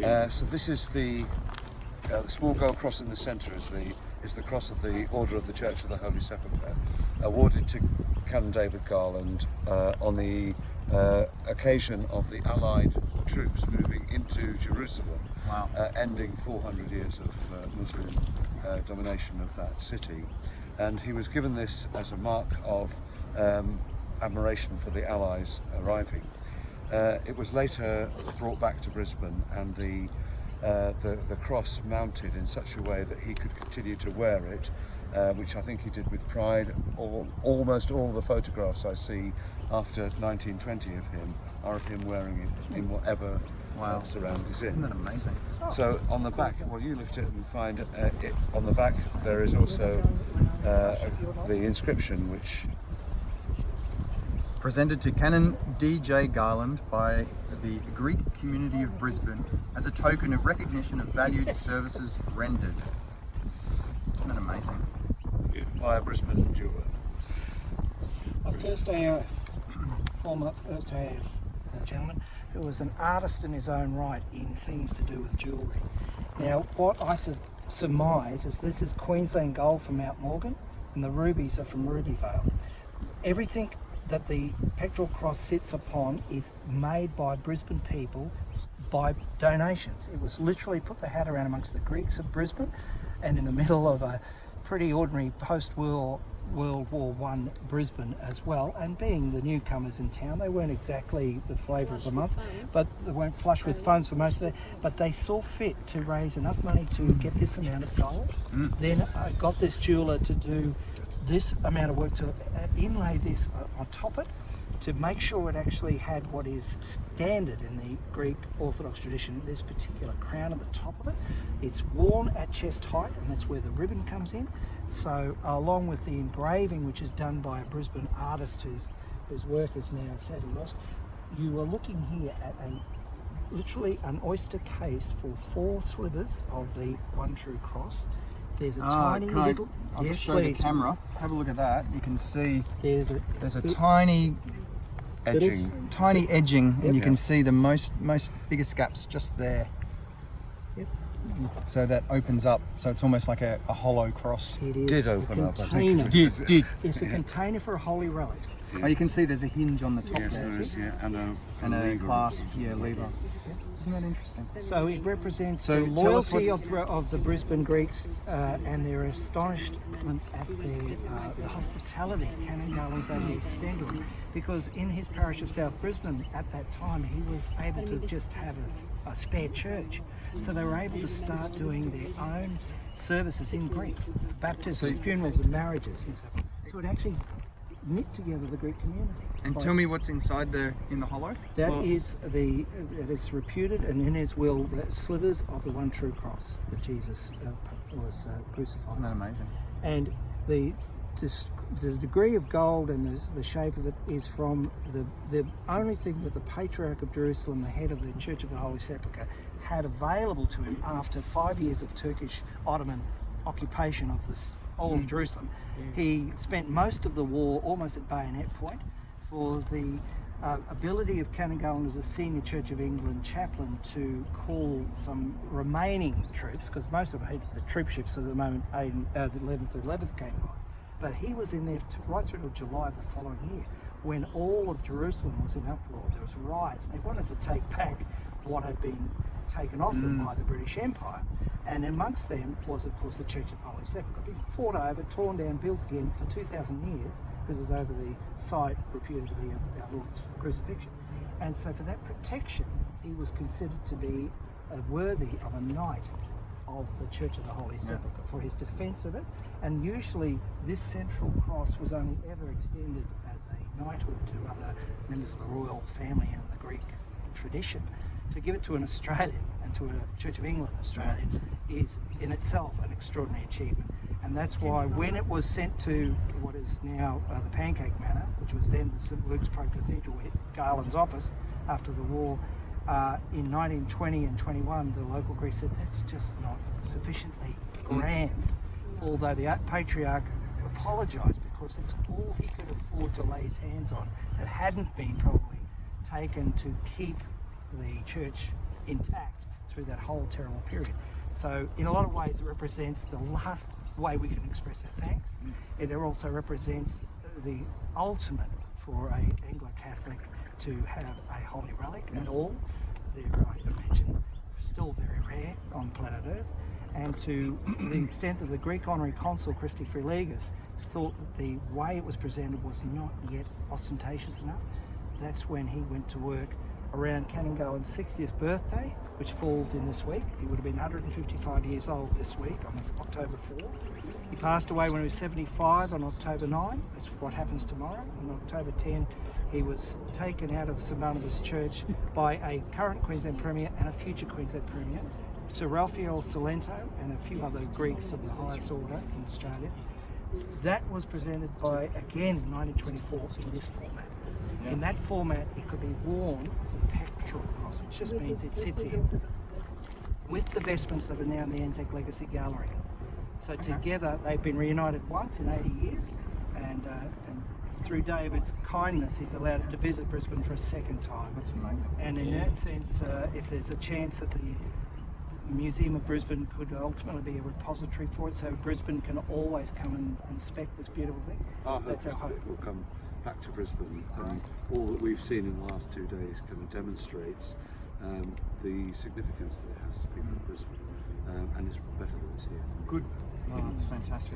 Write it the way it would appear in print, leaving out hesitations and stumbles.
So this is the small gold cross in the centre is the cross of the Order of the Church of the Holy Sepulchre, awarded to Canon David Garland on the occasion of the Allied troops moving into Jerusalem, Wow. Ending 400 years of Muslim domination of that city. And he was given this as a mark of admiration for the Allies arriving. It was later brought back to Brisbane, and the cross mounted in such a way that he could continue to wear it, which I think he did with pride. Almost all the photographs I see after 1920 of him are of him wearing it in whatever surround he's in. Isn't that amazing? So on the back, well, you lift it and find it on the back there is also the inscription, which Presented to Canon D.J. Garland by the Greek community of Brisbane as a token of recognition of valued services rendered. Isn't that amazing? by a Brisbane jeweller. A first AF, former first AF gentleman, who was an artist in his own right in things to do with jewellery. Now, what I surmise is this is Queensland gold from Mount Morgan, and the rubies are from Rubyvale. Everything that the Pectoral Cross sits upon is made by Brisbane people by donations. It was literally put the hat around amongst the Greeks of Brisbane, and in the middle of a pretty ordinary post-World War I Brisbane as well. And being the newcomers in town, they weren't exactly the flavour of the month, but they weren't flush with funds for most of it. But they saw fit to raise enough money to get this amount of gold. Then I got this jeweller to do this amount of work to inlay this on top of it, to make sure it actually had what is standard in the Greek Orthodox tradition, this particular crown at the top of it. It's worn at chest height, and that's where the ribbon comes in. So along with the engraving, which is done by a Brisbane artist whose work is now sadly lost, you are looking here at literally an oyster case for 4 slivers of the One True Cross. There's a tiny little... I'll just show the camera. Have a look at that. You can see there's a tiny Edging. tiny edging, and you Yep. can see the most biggest gaps just there. Yep. So that opens up, so it's almost like a hollow cross. It is Did a open up, I container. think. Did. It's a container for a holy relic. Oh, you can see there's a hinge on the top Yes, there. there is, yeah, and And a lever. clasp, lever. Isn't that interesting? So it represents So the tell us loyalty what's- of the Brisbane Greeks and their astonishment at the hospitality Canon Garland was able to extend to them. Because in his parish of South Brisbane at that time, he was able to just have a spare church. So they were able to start doing their own services in Greek, baptisms, funerals and marriages. So it actually knit together the Greek community. And tell me what's inside in the hollow. That is reputed, and in his will, the slivers of the One True Cross that Jesus was crucified. Isn't that amazing? And the degree of gold and the shape of it is from the only thing that the Patriarch of Jerusalem, the head of the Church of the Holy Sepulchre, had available to him after 5 years of Turkish Ottoman occupation of all of Jerusalem. He spent most of the war almost at bayonet point for the ability of Canon Garland as a senior Church of England chaplain to call some remaining troops, because most of them, the troop ships at the moment, the 11th came by. But he was in there right through to July of the following year, when all of Jerusalem was in uproar. There was riots. They wanted to take back what had been taken off them by the British Empire. And amongst them was, of course, the Church of the Holy Sepulchre. Been fought over, torn down, built again for 2,000 years, because it's over the site reputed to be of our Lord's crucifixion. And so for that protection, he was considered to be worthy of a knight of the Church of the Holy Sepulchre for his defence of it. And usually this central cross was only ever extended as a knighthood to other members of the royal family in the Greek tradition. To give it to an Australian and to a Church of England Australian is in itself an extraordinary achievement. And that's why when it was sent to what is now the Pancake Manor, which was then the St Luke's Pro Cathedral, Garland's office after the war, in 1920 and 21, the local Greeks said that's just not sufficiently grand. Although the Patriarch apologised, because it's all he could afford to lay his hands on that hadn't been probably taken to keep the church intact through that whole terrible period. So in a lot of ways it represents the last way we can express our thanks. It also represents the ultimate for an Anglo-Catholic to have a holy relic at all. They're, I imagine, still very rare on planet Earth. And to the extent that the Greek honorary consul, Christi Frilegas, thought that the way it was presented was not yet ostentatious enough, that's when he went to work around Canon Garland's 60th birthday, which falls in this week. He would have been 155 years old this week on October 4. He passed away when he was 75 on October 9. That's what happens tomorrow. On October 10, he was taken out of St Barnabas Church by a current Queensland Premier and a future Queensland Premier, Sir Raphael Salento, and a few other Greeks of the highest order in Australia. That was presented by, again, in 1924 in this format. In that format, it could be worn as a pectoral cross, which just means it sits here with the vestments that are now in the Anzac Legacy Gallery. So together, they've been reunited once in 80 years, and through David's kindness, he's allowed it to visit Brisbane for a second time. That's amazing. And in that sense, if there's a chance that the Museum of Brisbane could ultimately be a repository for it, so Brisbane can always come and inspect this beautiful thing. That's our hope. It will come back to Brisbane, and all that we've seen in the last 2 days kind of demonstrates the significance that it has to people in Brisbane, and it's better that it's here. Good. Oh, it's fantastic.